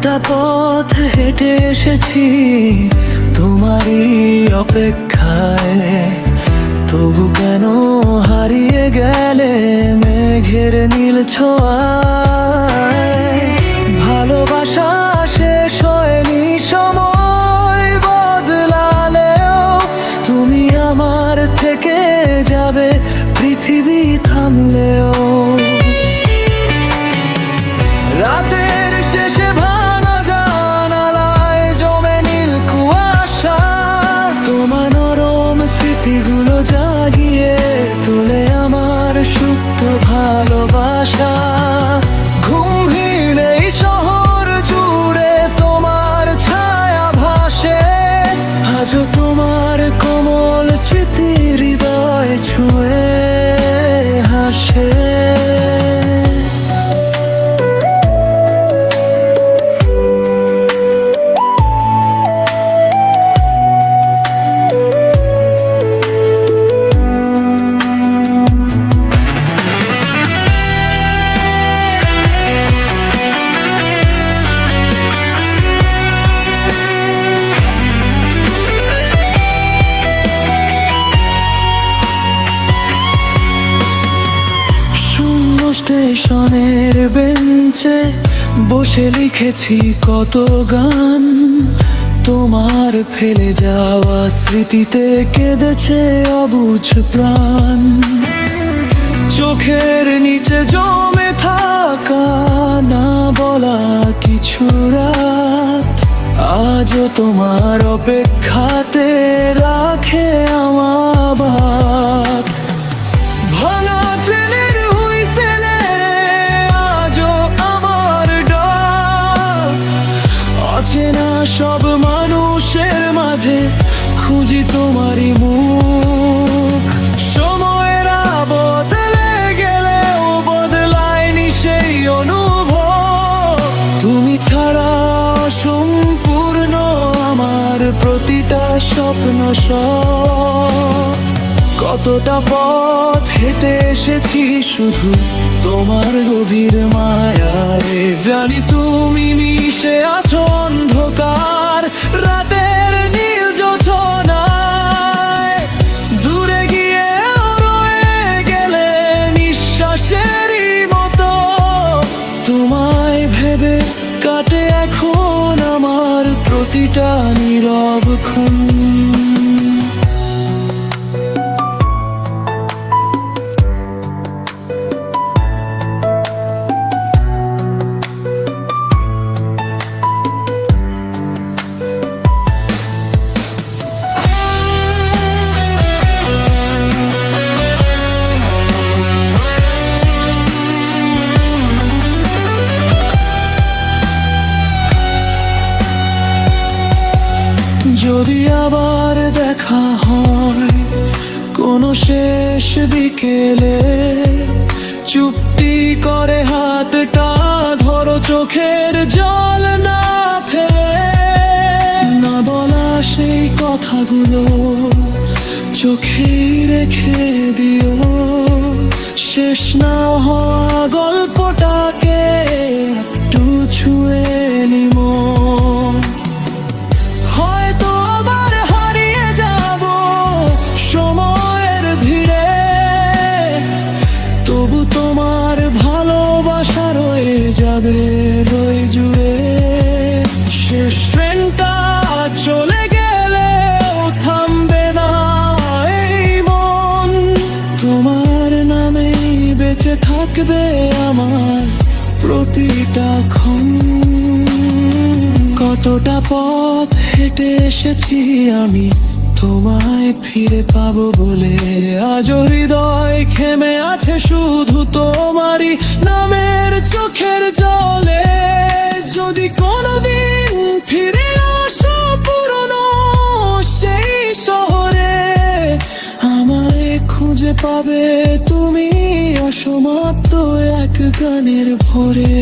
কতটা পথ হেঁটে এসেছি তোমারই অপেক্ষায়, তবু কেন হারিয়ে গেলে মেঘের নীল ছোঁয়ায়। ভালোবাসা শেষ হয়নি, সময় বদলালেও তুমি আমার থেকে যাবে পৃথিবী থামলেও। রাতের শেষে ভাঙা জানালায় জমে নীল কুয়াশা, তোমার নরম স্মৃতিগুলো জাগিয়ে তোলে আমার সুপ্ত ভালোবাসা। ঘুমহীন এই শহর জুড়ে তোমার ছায়া ভাসে, আজও তোমার কোমল স্মৃতি হৃদয় ছুঁয়ে হাসে। স্টেশনের বেঞ্চে বসে লিখেছি কত গান, তোমার ফেলে যাওয়া স্মৃতিতে কেঁদেছে অবুঝ প্রাণ। চোখের নিচে জমে থাকা না বলা কিছু রাত, আজও তোমার অপেক্ষাতে রাখে আমার বাত। ভাঙা ট্রেনের হুইসেলে আজও আমার ডাক, অচেনা সব মানুষের মাঝে খুঁজি তোমারই মুখ। সময়েরা বদলে গেলেও বদলায়নি সেই অনুভব, তুমি ছাড়া অসম্পূর্ণ আমার প্রতিটা স্বপ্ন সব। কতটা পথ হেঁটে এসেছি শুধু তোমার গভীর মায়ারে, জানি তুমি মিশে আছো অন্ধকার রাতের নীল যোছনায়। দূরে গিয়ে রয়ে গেলে নিঃশ্বাসেরই মতো, তোমায় ভেবে কাটে এখন আমার প্রতিটা নীরব ক্ষণ। যদি আবার দেখা হয় কোনো শেষ বিকেলে, চুপটি করে হাতটা ধরো, চোখের জল না ফেলে। না বলা সেই কথাগুলো চোখেই রেখে দিও, শেষ না হওয়া গল্পটাকে একটু ছুঁয়ে নিমো। তবু তোমার ভালোবাসা রয়ে যাবে রই জুড়ে। শেষ ট্রেনটা চলে গেলেও থামবে না এই মন, তোমার নামেই বেঁচে থাকবে আমার প্রতিটা ক্ষণ। কতটা পথ হেঁটে এসেছি আমি তোমায় ফিরে পাবো বলে, আজও হৃদয় থেমে আছে শুধু তোমারই নামের চোখের জলে। যদি কোনোদিন ফিরে আসো পুরনো সেই শহরে, আমায় খুঁজে পাবে তুমি অসমাপ্ত এক গানের ভোরে।